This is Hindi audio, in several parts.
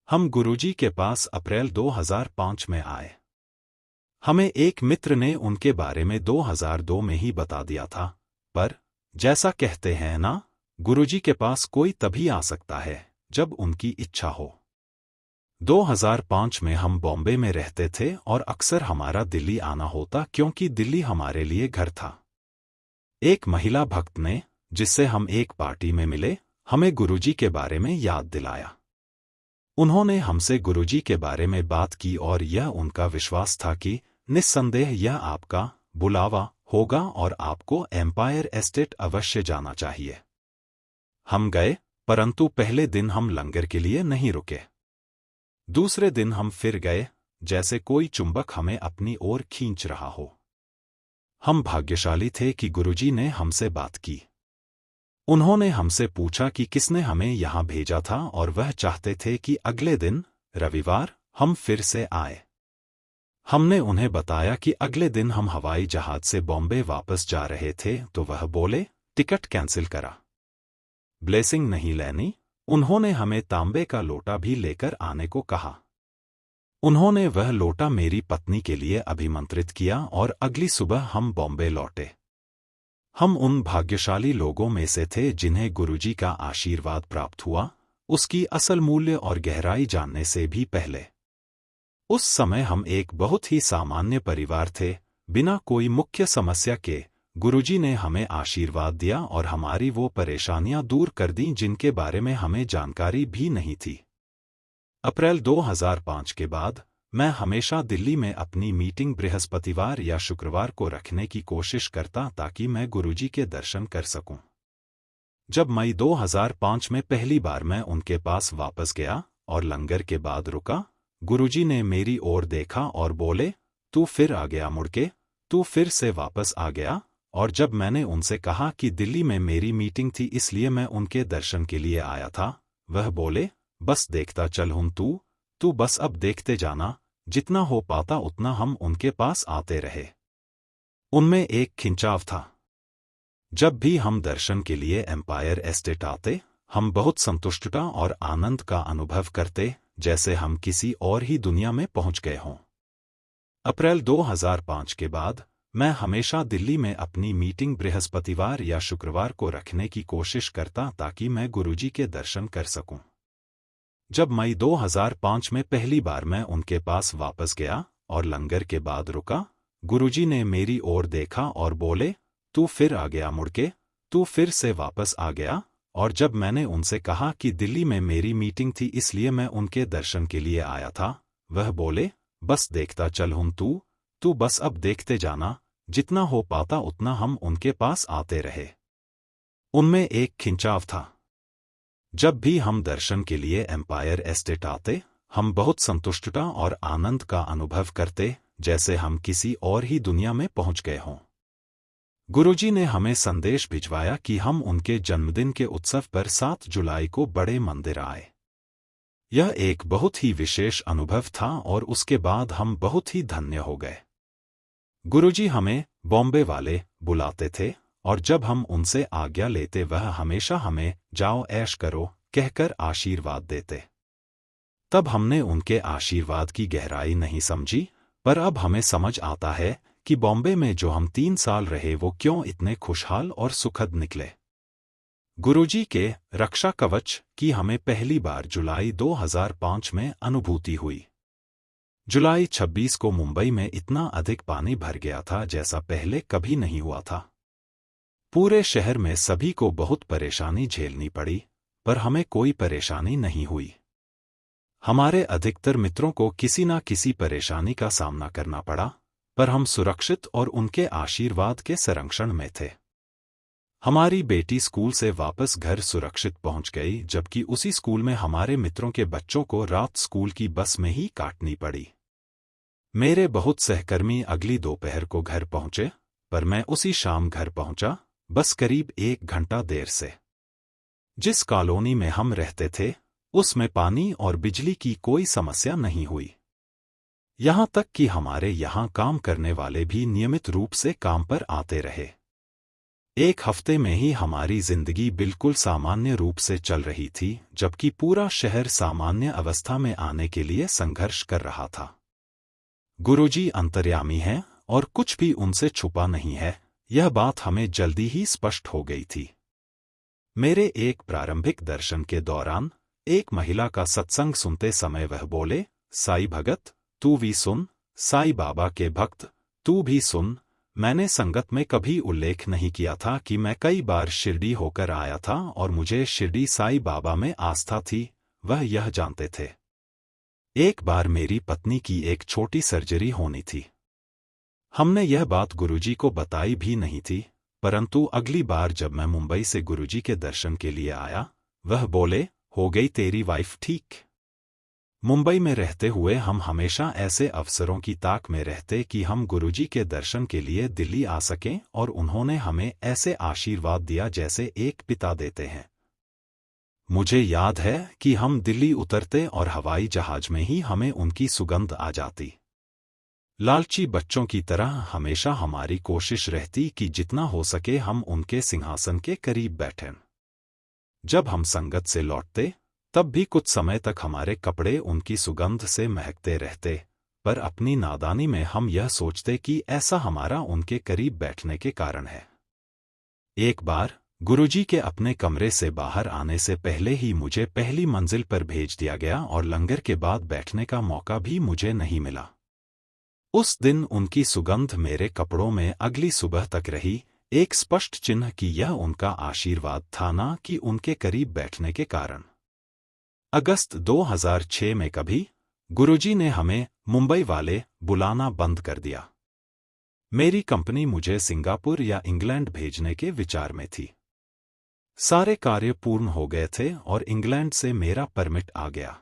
हम गुरुजी के पास अप्रैल 2005 में आए। हमें एक मित्र ने उनके बारे में 2002 में ही बता दिया था, पर जैसा कहते हैं ना, गुरुजी के पास कोई तभी आ सकता है जब उनकी इच्छा हो। 2005 में हम बॉम्बे में रहते थे और अक्सर हमारा दिल्ली आना होता क्योंकि दिल्ली हमारे लिए घर था। एक महिला भक्त ने, जिससे हम एक पार्टी में मिले, हमें गुरुजी के बारे में याद दिलाया। उन्होंने हमसे गुरुजी के बारे में बात की और यह उनका विश्वास था कि निस्संदेह यह आपका बुलावा होगा और आपको एम्पायर एस्टेट अवश्य जाना चाहिए। हम गए, परंतु पहले दिन हम लंगर के लिए नहीं रुके। दूसरे दिन हम फिर गए, जैसे कोई चुंबक हमें अपनी ओर खींच रहा हो। हम भाग्यशाली थे कि गुरुजी ने हमसे बात की। उन्होंने हमसे पूछा कि किसने हमें यहाँ भेजा था और वह चाहते थे कि अगले दिन, रविवार, हम फिर से आए। हमने उन्हें बताया कि अगले दिन हम हवाई जहाज से बॉम्बे वापस जा रहे थे, तो वह बोले, टिकट कैंसिल करा। ब्लेसिंग नहीं लेनी। उन्होंने हमें तांबे का लोटा भी लेकर आने को कहा। उन्होंने वह लोटा मेरी पत्नी के लिए अभिमंत्रित किया और अगली सुबह हम बॉम्बे लौटे। हम उन भाग्यशाली लोगों में से थे जिन्हें गुरुजी का आशीर्वाद प्राप्त हुआ, उसकी असल मूल्य और गहराई जानने से भी पहले। उस समय हम एक बहुत ही सामान्य परिवार थे, बिना कोई मुख्य समस्या के। गुरुजी ने हमें आशीर्वाद दिया और हमारी वो परेशानियां दूर कर दीं जिनके बारे में हमें जानकारी भी नहीं थी। अप्रैल 2005 के बाद मैं हमेशा दिल्ली में अपनी मीटिंग बृहस्पतिवार या शुक्रवार को रखने की कोशिश करता ताकि मैं गुरुजी के दर्शन कर सकूं। जब मई 2005 में पहली बार मैं उनके पास वापस गया और लंगर के बाद रुका, गुरुजी ने मेरी ओर देखा और बोले, तू फिर आ गया मुड़के, तू फिर से वापस आ गया। और जब मैंने उनसे कहा कि दिल्ली में मेरी मीटिंग थी इसलिए मैं उनके दर्शन के लिए आया था, वह बोले, बस देखता चल हूं तू बस अब देखते जाना, जितना हो पाता उतना हम उनके पास आते रहे। उनमें एक खिंचाव था। जब भी हम दर्शन के लिए एम्पायर एस्टेट आते, हम बहुत संतुष्टता और आनंद का अनुभव करते, जैसे हम किसी और ही दुनिया में पहुंच गए हों। अप्रैल 2005 के बाद मैं हमेशा दिल्ली में अपनी मीटिंग बृहस्पतिवार या शुक्रवार को रखने की कोशिश करता ताकि मैं गुरुजी के दर्शन कर सकूं। जब मई 2005 में पहली बार मैं उनके पास वापस गया और लंगर के बाद रुका, गुरुजी ने मेरी ओर देखा और बोले, तू फिर आ गया मुड़के, तू फिर से वापस आ गया। और जब मैंने उनसे कहा कि दिल्ली में मेरी मीटिंग थी इसलिए मैं उनके दर्शन के लिए आया था, वह बोले, बस देखता चल हूं तू बस अब देखते जाना, जितना हो पाता उतना हम उनके पास आते रहे। उनमें एक खिंचाव था। जब भी हम दर्शन के लिए एम्पायर एस्टेट आते, हम बहुत संतुष्टता और आनंद का अनुभव करते, जैसे हम किसी और ही दुनिया में पहुंच गए हों। गुरुजी ने हमें संदेश भिजवाया कि हम उनके जन्मदिन के उत्सव पर 7 जुलाई को बड़े मंदिर आए। यह एक बहुत ही विशेष अनुभव था और उसके बाद हम बहुत ही धन्य हो गए। गुरुजी हमें बॉम्बे वाले बुलाते थे और जब हम उनसे आज्ञा लेते वह हमेशा हमें जाओ ऐश करो कहकर आशीर्वाद देते। तब हमने उनके आशीर्वाद की गहराई नहीं समझी, पर अब हमें समझ आता है कि बॉम्बे में जो हम 3 साल रहे वो क्यों इतने खुशहाल और सुखद निकले। गुरुजी के रक्षा कवच की हमें पहली बार जुलाई 2005 में अनुभूति हुई। जुलाई 26 को मुंबई में इतना अधिक पानी भर गया था जैसा पहले कभी नहीं हुआ था। पूरे शहर में सभी को बहुत परेशानी झेलनी पड़ी, पर हमें कोई परेशानी नहीं हुई। हमारे अधिकतर मित्रों को किसी न किसी परेशानी का सामना करना पड़ा, पर हम सुरक्षित और उनके आशीर्वाद के संरक्षण में थे। हमारी बेटी स्कूल से वापस घर सुरक्षित पहुंच गई, जबकि उसी स्कूल में हमारे मित्रों के बच्चों को रात स्कूल की बस में ही काटनी पड़ी। मेरे बहुत सहकर्मी अगली दोपहर को घर पहुंचे, पर मैं उसी शाम घर पहुंचा, बस करीब 1 घंटा देर से। जिस कॉलोनी में हम रहते थे, उसमें पानी और बिजली की कोई समस्या नहीं हुई। यहां तक कि हमारे यहां काम करने वाले भी नियमित रूप से काम पर आते रहे। एक हफ्ते में ही हमारी जिंदगी बिल्कुल सामान्य रूप से चल रही थी, जबकि पूरा शहर सामान्य अवस्था में आने के लिए संघर्ष कर रहा था। गुरुजी अंतर्यामी हैं और कुछ भी उनसे छुपा नहीं है, यह बात हमें जल्दी ही स्पष्ट हो गई थी। मेरे एक प्रारंभिक दर्शन के दौरान एक महिला का सत्संग सुनते समय वह बोले, साईं भगत तू भी सुन, साईं बाबा के भक्त तू भी सुन। मैंने संगत में कभी उल्लेख नहीं किया था कि मैं कई बार शिरडी होकर आया था और मुझे शिरडी साईं बाबा में आस्था थी, वह यह जानते थे। एक बार मेरी पत्नी की एक छोटी सर्जरी होनी थी। हमने यह बात गुरुजी को बताई भी नहीं थी, परंतु अगली बार जब मैं मुंबई से गुरुजी के दर्शन के लिए आया, वह बोले, हो गई तेरी वाइफ ठीक। मुंबई में रहते हुए हम हमेशा ऐसे अवसरों की ताक में रहते कि हम गुरुजी के दर्शन के लिए दिल्ली आ सकें, और उन्होंने हमें ऐसे आशीर्वाद दिया जैसे एक पिता देते हैं। मुझे याद है कि हम दिल्ली उतरते और हवाई जहाज में ही हमें उनकी सुगंध आ जाती। लालची बच्चों की तरह हमेशा हमारी कोशिश रहती कि जितना हो सके हम उनके सिंहासन के करीब बैठें। जब हम संगत से लौटते तब भी कुछ समय तक हमारे कपड़े उनकी सुगंध से महकते रहते, पर अपनी नादानी में हम यह सोचते कि ऐसा हमारा उनके करीब बैठने के कारण है। एक बार गुरुजी के अपने कमरे से बाहर आने से पहले ही मुझे पहली मंजिल पर भेज दिया गया और लंगर के बाद बैठने का मौका भी मुझे नहीं मिला। उस दिन उनकी सुगंध मेरे कपड़ों में अगली सुबह तक रही, एक स्पष्ट चिन्ह कि यह उनका आशीर्वाद था, ना कि उनके करीब बैठने के कारण। अगस्त 2006 में कभी गुरुजी ने हमें मुंबई वाले बुलाना बंद कर दिया। मेरी कंपनी मुझे सिंगापुर या इंग्लैंड भेजने के विचार में थी। सारे कार्य पूर्ण हो गए थे और इंग्लैंड से मेरा परमिट आ गया।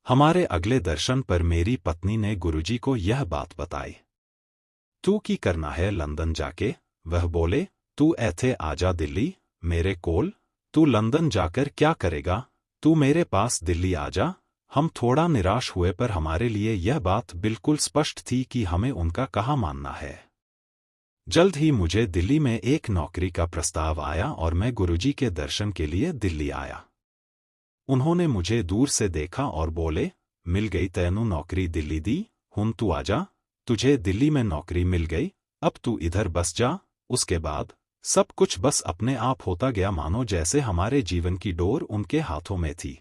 हमारे अगले दर्शन पर मेरी पत्नी ने गुरुजी को यह बात बताई। तू की करना है लंदन जाके? वह बोले, तू ऐथे आजा दिल्ली मेरे कोल। तू लंदन जाकर क्या करेगा? तू मेरे पास दिल्ली आजा। हम थोड़ा निराश हुए, पर हमारे लिए यह बात बिल्कुल स्पष्ट थी कि हमें उनका कहाँ मानना है। जल्द ही मुझे दिल्ली में एक नौकरी का प्रस्ताव आया और मैं गुरुजी के दर्शन के लिए दिल्ली आया। उन्होंने मुझे दूर से देखा और बोले, मिल गई तैनू नौकरी दिल्ली दी, हुन तू आजा। तुझे दिल्ली में नौकरी मिल गई, अब तू इधर बस जा। उसके बाद सब कुछ बस अपने आप होता गया, मानो जैसे हमारे जीवन की डोर उनके हाथों में थी।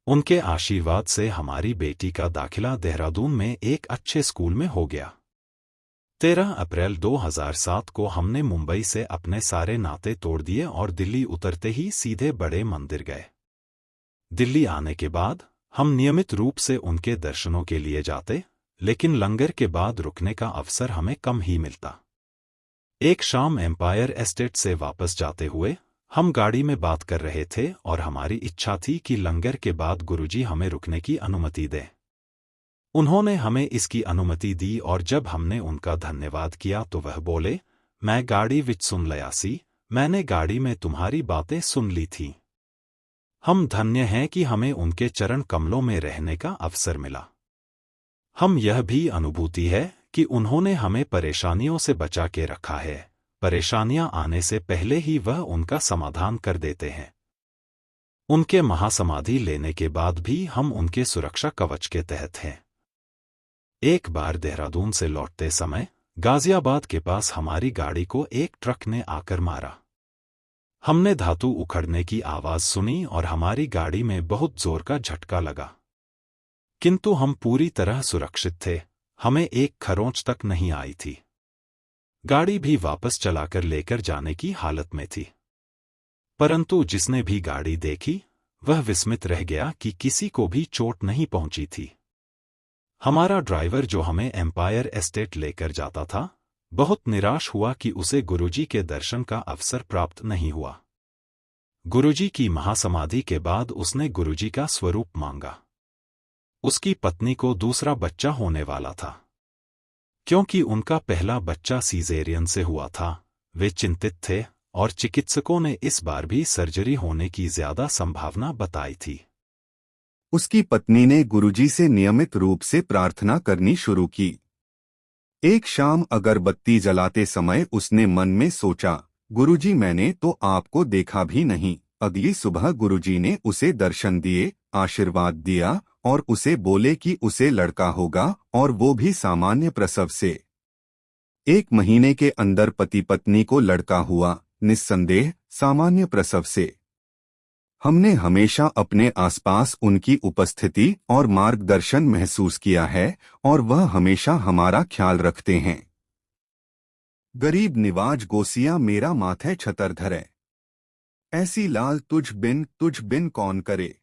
उनके आशीर्वाद से हमारी बेटी का दाखिला देहरादून में एक अच्छे स्कूल में हो गया। 13 अप्रैल 2007 को हमने मुंबई से अपने सारे नाते तोड़ दिए और दिल्ली उतरते ही सीधे बड़े मंदिर गए। दिल्ली आने के बाद हम नियमित रूप से उनके दर्शनों के लिए जाते, लेकिन लंगर के बाद रुकने का अवसर हमें कम ही मिलता। एक शाम एम्पायर एस्टेट से वापस जाते हुए हम गाड़ी में बात कर रहे थे और हमारी इच्छा थी कि लंगर के बाद गुरुजी हमें रुकने की अनुमति दें। उन्होंने हमें इसकी अनुमति दी और जब हमने उनका धन्यवाद किया तो वह बोले, मैं गाड़ी विच सुन लया सी, मैंने गाड़ी में तुम्हारी बातें सुन ली थीं। हम धन्य हैं कि हमें उनके चरण कमलों में रहने का अवसर मिला। हम यह भी अनुभूति है कि उन्होंने हमें परेशानियों से बचा के रखा है। परेशानियां आने से पहले ही वह उनका समाधान कर देते हैं। उनके महासमाधि लेने के बाद भी हम उनके सुरक्षा कवच के तहत हैं। एक बार देहरादून से लौटते समय गाजियाबाद के पास हमारी गाड़ी को एक ट्रक ने आकर मारा। हमने धातु उखड़ने की आवाज सुनी और हमारी गाड़ी में बहुत जोर का झटका लगा, किंतु हम पूरी तरह सुरक्षित थे। हमें एक खरोंच तक नहीं आई थी। गाड़ी भी वापस चलाकर लेकर जाने की हालत में थी, परंतु जिसने भी गाड़ी देखी वह विस्मित रह गया कि किसी को भी चोट नहीं पहुंची थी। हमारा ड्राइवर जो हमें एम्पायर एस्टेट लेकर जाता था, बहुत निराश हुआ कि उसे गुरुजी के दर्शन का अवसर प्राप्त नहीं हुआ। गुरुजी की महासमाधि के बाद उसने गुरुजी का स्वरूप मांगा। उसकी पत्नी को दूसरा बच्चा होने वाला था। क्योंकि उनका पहला बच्चा सीजेरियन से हुआ था, वे चिंतित थे और चिकित्सकों ने इस बार भी सर्जरी होने की ज्यादा संभावना बताई थी। उसकी पत्नी ने गुरुजी से नियमित रूप से प्रार्थना करनी शुरू की। एक शाम अगरबत्ती जलाते समय उसने मन में सोचा, गुरुजी मैंने तो आपको देखा भी नहीं। अगली सुबह गुरुजी ने उसे दर्शन दिए, आशीर्वाद दिया और उसे बोले कि उसे लड़का होगा और वो भी सामान्य प्रसव से। 1 महीने के अंदर पति पत्नी को लड़का हुआ, निस्संदेह सामान्य प्रसव से। हमने हमेशा अपने आसपास उनकी उपस्थिति और मार्गदर्शन महसूस किया है और वह हमेशा हमारा ख्याल रखते हैं। गरीब निवाज गोसिया मेरा माथे छतर धरे, ऐसी लाल तुझ बिन कौन करे।